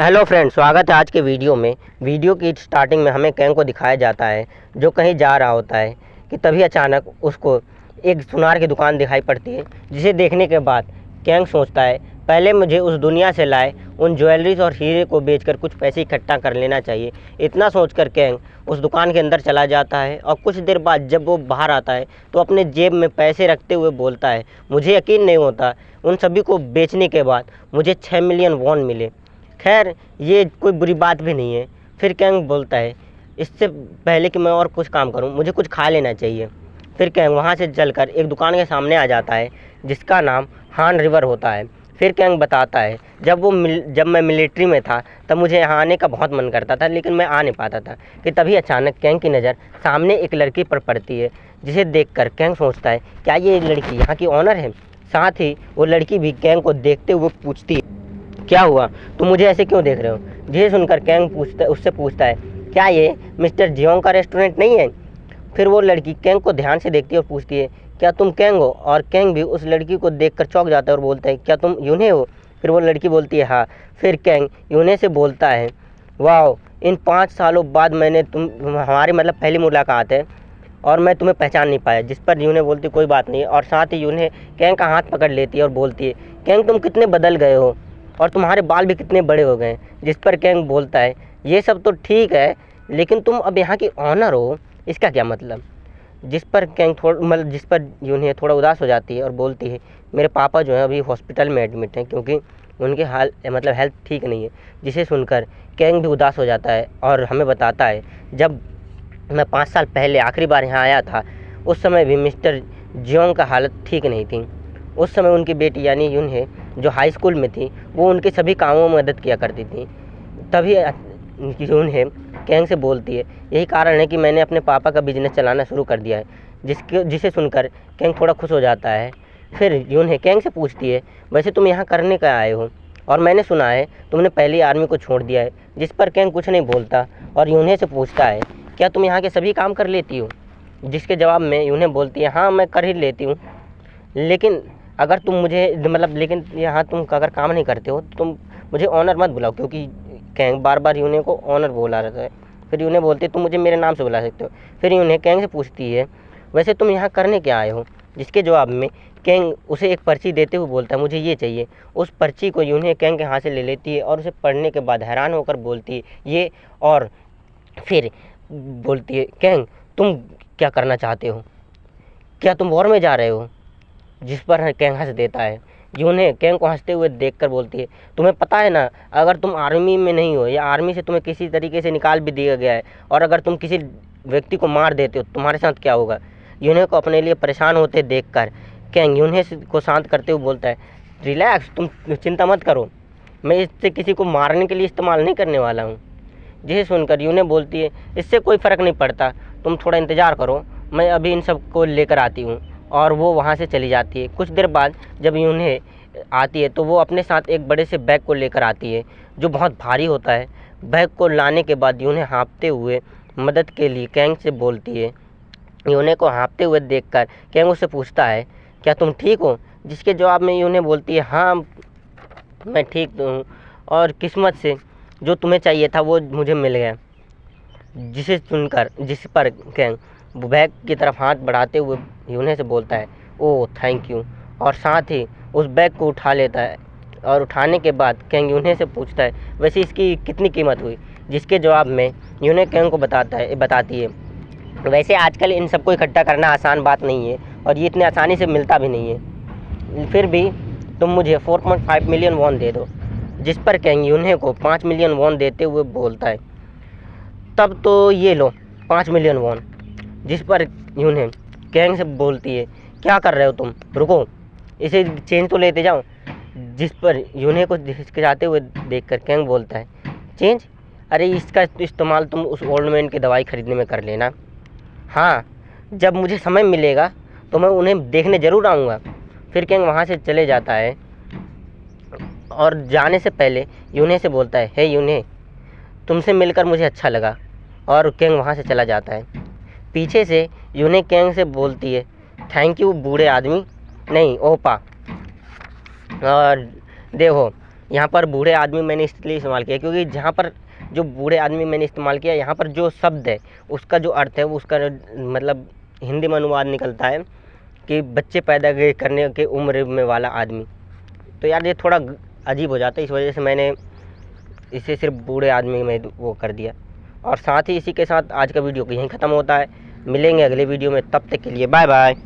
Hello friends, स्वागत है आज के वीडियो में। वीडियो की स्टार्टिंग में हमें कैंग को दिखाया जाता है जो कहीं जा रहा होता है कि तभी अचानक उसको एक सुनार की दुकान दिखाई पड़ती है, जिसे देखने के बाद कैंग सोचता है पहले मुझे उस दुनिया से लाए उन ज्वेलरीज और हीरे को बेचकर कुछ पैसे इकट्ठा कर लेना चाहिए। इतना सोचकर कैंग उस दुकान के अंदर चला जाता है और कुछ देर बाद जब वो बाहर आता है तो अपने जेब में पैसे रखते हुए बोलता है, मुझे यकीन नहीं होता उन सभी को बेचने के बाद मुझे 6 मिलियन वॉन मिले। खैर, ये कोई बुरी बात भी नहीं है। फिर कैंग बोलता है, इससे पहले कि मैं और कुछ काम करूं, मुझे कुछ खा लेना चाहिए। फिर कैंग वहां से चलकर एक दुकान के सामने आ जाता है जिसका नाम हान रिवर होता है। फिर कैंग बताता है, जब मैं मिलिट्री में था तब मुझे यहाँ आने का बहुत मन करता था, लेकिन मैं आ नहीं पाता था कि तभी अचानक कैंग की नज़र सामने एक लड़की पर पड़ती है, जिसे देखकर कैंग सोचता है क्या ये लड़की यहाँ की ऑनर है। साथ ही वो लड़की भी कैंग को देखते हुए पूछती है, क्या हुआ, तुम मुझे ऐसे क्यों देख रहे हो। जिसे सुनकर कैंग उससे पूछता है, क्या ये मिस्टर जियोंग का रेस्टोरेंट नहीं है। फिर वो लड़की कैंग को ध्यान से देखती है और पूछती है, क्या तुम कैंग हो। और कैंग भी उस लड़की को देखकर चौंक जाता है और बोलता है, क्या तुम यूने हो। फिर वो लड़की बोलती है, हाँ। फिर कैंग यूने से बोलता है, वाह, इन 5 सालों बाद मैंने हमारी पहली मुलाकात है और मैं तुम्हें पहचान नहीं पाया। जिस पर यूने बोलती, कोई बात नहीं। और साथ ही यूने कैंग का हाथ पकड़ लेती है और बोलती है, कैंग तुम कितने बदल गए हो और तुम्हारे बाल भी कितने बड़े हो गए। जिस पर कैंग बोलता है, ये सब तो ठीक है, लेकिन तुम अब यहाँ की ऑनर हो, इसका क्या मतलब। जिस पर कैंग जिस पर यूने थोड़ा उदास हो जाती है और बोलती है, मेरे पापा जो है अभी हॉस्पिटल में एडमिट हैं क्योंकि उनके हेल्थ ठीक नहीं है। जिसे सुनकर कैंग भी उदास हो जाता है और हमें बताता है, जब मैं 5 साल पहले आखिरी बार यहाँ आया था उस समय भी मिस्टर जियोंग का हालत ठीक नहीं थी। उस समय उनकी बेटी यानी यूने जो हाई स्कूल में थी वो उनके सभी कामों में मदद किया करती थी। तभी यूने कैंग से बोलती है, यही कारण है कि मैंने अपने पापा का बिजनेस चलाना शुरू कर दिया है। जिसे सुनकर कैंग थोड़ा खुश हो जाता है। फिर यूने कैंग से पूछती है, वैसे तुम यहाँ करने का आए हो और मैंने सुना है तुमने पहली आर्मी को छोड़ दिया है। जिस पर कैंग कुछ नहीं बोलता और यूने से पूछता है, क्या तुम यहाँ के सभी काम कर लेती हो। जिसके जवाब में यूने बोलती है, हाँ मैं कर ही लेती हूँ, लेकिन अगर तुम मुझे लेकिन यहाँ तुम अगर काम नहीं करते हो तो तुम मुझे ऑनर मत बुलाओ, क्योंकि कैंग बार बार यूने को ऑनर बोला रहता है। फिर यूने बोलती है, तुम मुझे मेरे नाम से बुला सकते हो। फिर यूने कैंग से पूछती है, वैसे तुम यहाँ करने क्या आए हो। जिसके जवाब में कैंग उसे एक पर्ची देते हुए बोलता है, मुझे ये चाहिए। उस पर्ची को यूने कैंग के हाथ से ले लेती है और उसे पढ़ने के बाद हैरान होकर बोलती है, ये। और फिर बोलती है, कैंग तुम क्या करना चाहते हो, क्या तुम वॉर में जा रहे हो। जिस पर कैंग हंस देता है। यूने कैंग को हंसते हुए देखकर बोलती है, तुम्हें पता है ना, अगर तुम आर्मी में नहीं हो या आर्मी से तुम्हें किसी तरीके से निकाल भी दिया गया है और अगर तुम किसी व्यक्ति को मार देते हो तुम्हारे साथ क्या होगा। यूने को अपने लिए परेशान होते देखकर कैंग यूने को शांत करते हुए बोलता है, रिलैक्स, तुम चिंता मत करो, मैं इससे किसी को मारने के लिए इस्तेमाल नहीं करने वाला हूँ। जिसे सुनकर यूने बोलती है, इससे कोई फ़र्क नहीं पड़ता, तुम थोड़ा इंतज़ार करो, मैं अभी इन सब को लेकर आती हूँ। और वो वहाँ से चली जाती है। कुछ देर बाद जब यूने आती है तो वो अपने साथ एक बड़े से बैग को लेकर आती है जो बहुत भारी होता है। बैग को लाने के बाद यूने हाँफते हुए मदद के लिए कैंग से बोलती है। यूने को हाँफते हुए देखकर कैंग उससे पूछता है, क्या तुम ठीक हो। जिसके जवाब में यूने बोलती है, हाँ मैं ठीक हूँ और किस्मत से जो तुम्हें चाहिए था वो मुझे मिल गया। जिस पर कैंग बैग की तरफ हाथ बढ़ाते हुए यूने से बोलता है, ओह थैंक यू, और साथ ही उस बैग को उठा लेता है। और उठाने के बाद कैंग यूने से पूछता है, वैसे इसकी कितनी कीमत हुई। जिसके जवाब में यूने कैंग को बताती है, वैसे आजकल इन सबको इकट्ठा करना आसान बात नहीं है और ये इतने आसानी से मिलता भी नहीं है, फिर भी तुम मुझे 4.5 मिलियन वॉन दे दो। जिस पर कैंग यूने को 5 मिलियन वॉन देते हुए बोलता है, तब तो ये लो 5 मिलियन वॉन। जिस पर यूने कैंग से बोलती है, क्या कर रहे हो तुम, रुको, इसे चेंज तो लेते जाओ। जिस पर यूने को हिचकिचाते हुए देखकर कैंग बोलता है, चेंज, अरे इसका इस्तेमाल तुम उस ओल्ड मैन की दवाई खरीदने में कर लेना। हाँ, जब मुझे समय मिलेगा तो मैं उन्हें देखने ज़रूर आऊँगा। फिर कैंग वहाँ से चले जाता है और जाने से पहले यूने से बोलता है, हे यूने, तुमसे मिलकर मुझे अच्छा लगा। और कैंग वहाँ से चला जाता है। पीछे से यूने कैंग से बोलती है, थैंक यू बूढ़े आदमी, नहीं ओपा। और देखो, यहाँ पर बूढ़े आदमी मैंने इसलिए इस्तेमाल किया क्योंकि जहाँ पर जो बूढ़े आदमी मैंने इस्तेमाल किया, यहाँ पर जो शब्द है उसका जो अर्थ है, उसका मतलब हिंदी में अनुवाद निकलता है कि बच्चे पैदा करने के उम्र में वाला आदमी। तो यार ये थोड़ा अजीब हो जाता है, इस वजह से मैंने इसे सिर्फ बूढ़े आदमी में वो कर दिया। और साथ ही इसी के साथ आज का वीडियो यहीं ख़त्म होता है। मिलेंगे अगले वीडियो में, तब तक के लिए बाय बाय।